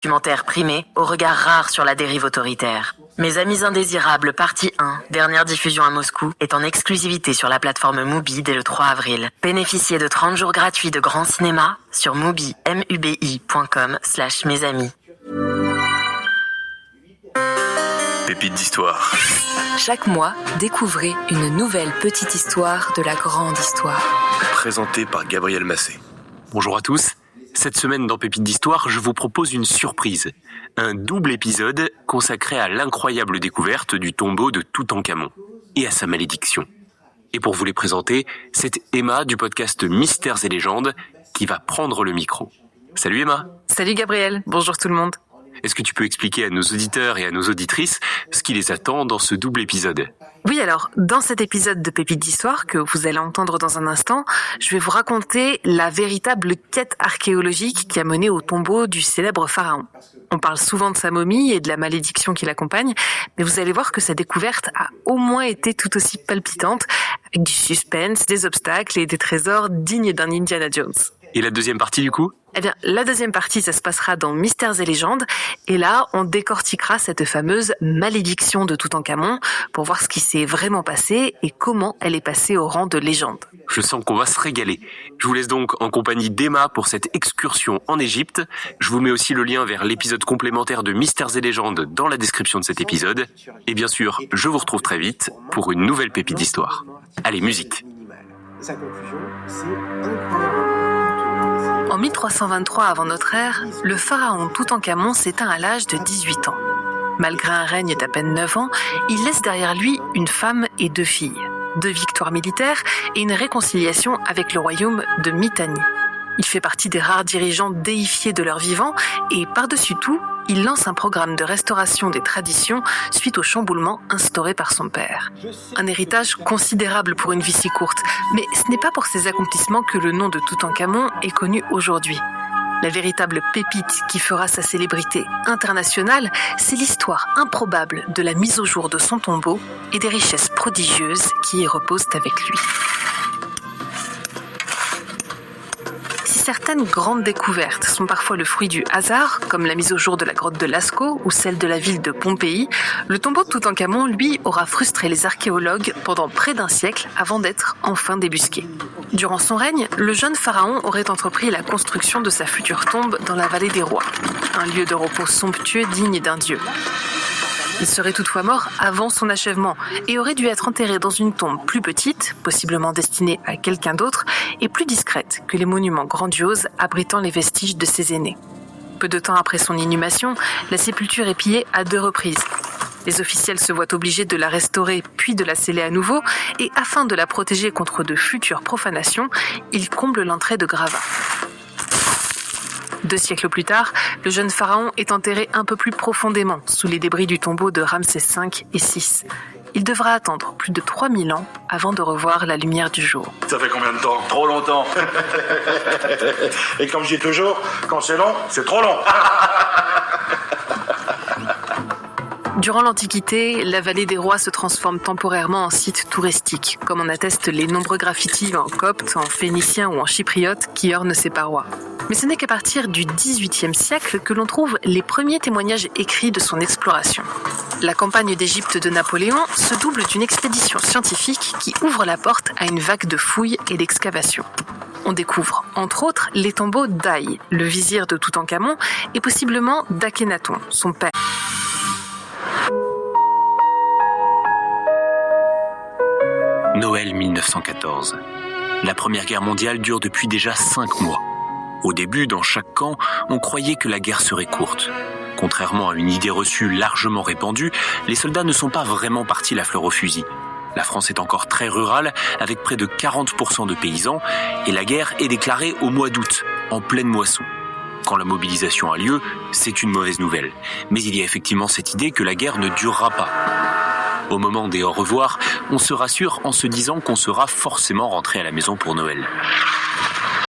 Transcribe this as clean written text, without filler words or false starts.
Documentaire primé au regard rare sur la dérive autoritaire. Mes amis indésirables, partie 1, dernière diffusion à Moscou, est en exclusivité sur la plateforme Mubi dès le 3 avril. Bénéficiez de 30 jours gratuits de grand cinéma sur mubi.com/mesamis. Pépites d'histoire. Chaque mois, découvrez une nouvelle petite histoire de la grande histoire. Présentée par Gabriel Massé. Bonjour à tous. Cette semaine dans Pépites d'Histoire, je vous propose une surprise. Un double épisode consacré à l'incroyable découverte du tombeau de Toutankhamon et à sa malédiction. Et pour vous les présenter, c'est Emma du podcast Mystères et Légendes qui va prendre le micro. Salut Emma. Salut Gabriel, bonjour tout le monde. Est-ce que tu peux expliquer à nos auditeurs et à nos auditrices ce qui les attend dans ce double épisode ? Oui, alors, dans cet épisode de Pépites d'Histoire que vous allez entendre dans un instant, je vais vous raconter la véritable quête archéologique qui a mené au tombeau du célèbre pharaon. On parle souvent de sa momie et de la malédiction qui l'accompagne, mais vous allez voir que sa découverte a au moins été tout aussi palpitante, avec du suspense, des obstacles et des trésors dignes d'un Indiana Jones. Et la deuxième partie du coup ? Eh bien, la deuxième partie, ça se passera dans Mystères et Légendes. Et là, on décortiquera cette fameuse malédiction de Toutankhamon pour voir ce qui s'est vraiment passé et comment elle est passée au rang de légende. Je sens qu'on va se régaler. Je vous laisse donc en compagnie d'Emma pour cette excursion en Égypte. Je vous mets aussi le lien vers l'épisode complémentaire de Mystères et Légendes dans la description de cet épisode. Et bien sûr, je vous retrouve très vite pour une nouvelle pépite d'histoire. Allez, musique. Sa conclusion, c'est incroyable. En 1323 avant notre ère, le pharaon Toutankhamon s'éteint à l'âge de 18 ans. Malgré un règne d'à peine 9 ans, il laisse derrière lui une femme et 2 filles, 2 victoires militaires et une réconciliation avec le royaume de Mitanni. Il fait partie des rares dirigeants déifiés de leur vivant et, par-dessus tout, il lance un programme de restauration des traditions suite au chamboulement instauré par son père. Un héritage considérable pour une vie si courte, mais ce n'est pas pour ses accomplissements que le nom de Toutankhamon est connu aujourd'hui. La véritable pépite qui fera sa célébrité internationale, c'est l'histoire improbable de la mise au jour de son tombeau et des richesses prodigieuses qui y reposent avec lui. Certaines grandes découvertes sont parfois le fruit du hasard, comme la mise au jour de la grotte de Lascaux ou celle de la ville de Pompéi. Le tombeau de Toutankhamon, lui, aura frustré les archéologues pendant près d'un siècle avant d'être enfin débusqué. Durant son règne, le jeune pharaon aurait entrepris la construction de sa future tombe dans la vallée des rois, un lieu de repos somptueux digne d'un dieu. Il serait toutefois mort avant son achèvement et aurait dû être enterré dans une tombe plus petite, possiblement destinée à quelqu'un d'autre, et plus discrète que les monuments grandioses abritant les vestiges de ses aînés. Peu de temps après son inhumation, la sépulture est pillée à 2 reprises. Les officiels se voient obligés de la restaurer puis de la sceller à nouveau, et afin de la protéger contre de futures profanations, ils comblent l'entrée de gravats. 2 siècles plus tard, le jeune pharaon est enterré un peu plus profondément sous les débris du tombeau de Ramsès V et VI. Il devra attendre plus de 3000 ans avant de revoir la lumière du jour. Ça fait combien de temps ? Trop longtemps. Et comme je dis toujours, quand c'est long, c'est trop long. Durant l'Antiquité, la vallée des rois se transforme temporairement en site touristique, comme en attestent les nombreux graffitis en copte, en phénicien ou en chypriote qui ornent ses parois. Mais ce n'est qu'à partir du XVIIIe siècle que l'on trouve les premiers témoignages écrits de son exploration. La campagne d'Égypte de Napoléon se double d'une expédition scientifique qui ouvre la porte à une vague de fouilles et d'excavations. On découvre, entre autres, les tombeaux d'Aï, le vizir de Toutankhamon, et possiblement d'Akhénaton, son père. Noël 1914. La Première Guerre mondiale dure depuis déjà 5 mois. Au début, dans chaque camp, on croyait que la guerre serait courte. Contrairement à une idée reçue largement répandue, les soldats ne sont pas vraiment partis la fleur au fusil. La France est encore très rurale, avec près de 40% de paysans, et la guerre est déclarée au mois d'août, en pleine moisson. Quand la mobilisation a lieu, c'est une mauvaise nouvelle. Mais il y a effectivement cette idée que la guerre ne durera pas. Au moment des au revoir, on se rassure en se disant qu'on sera forcément rentré à la maison pour Noël.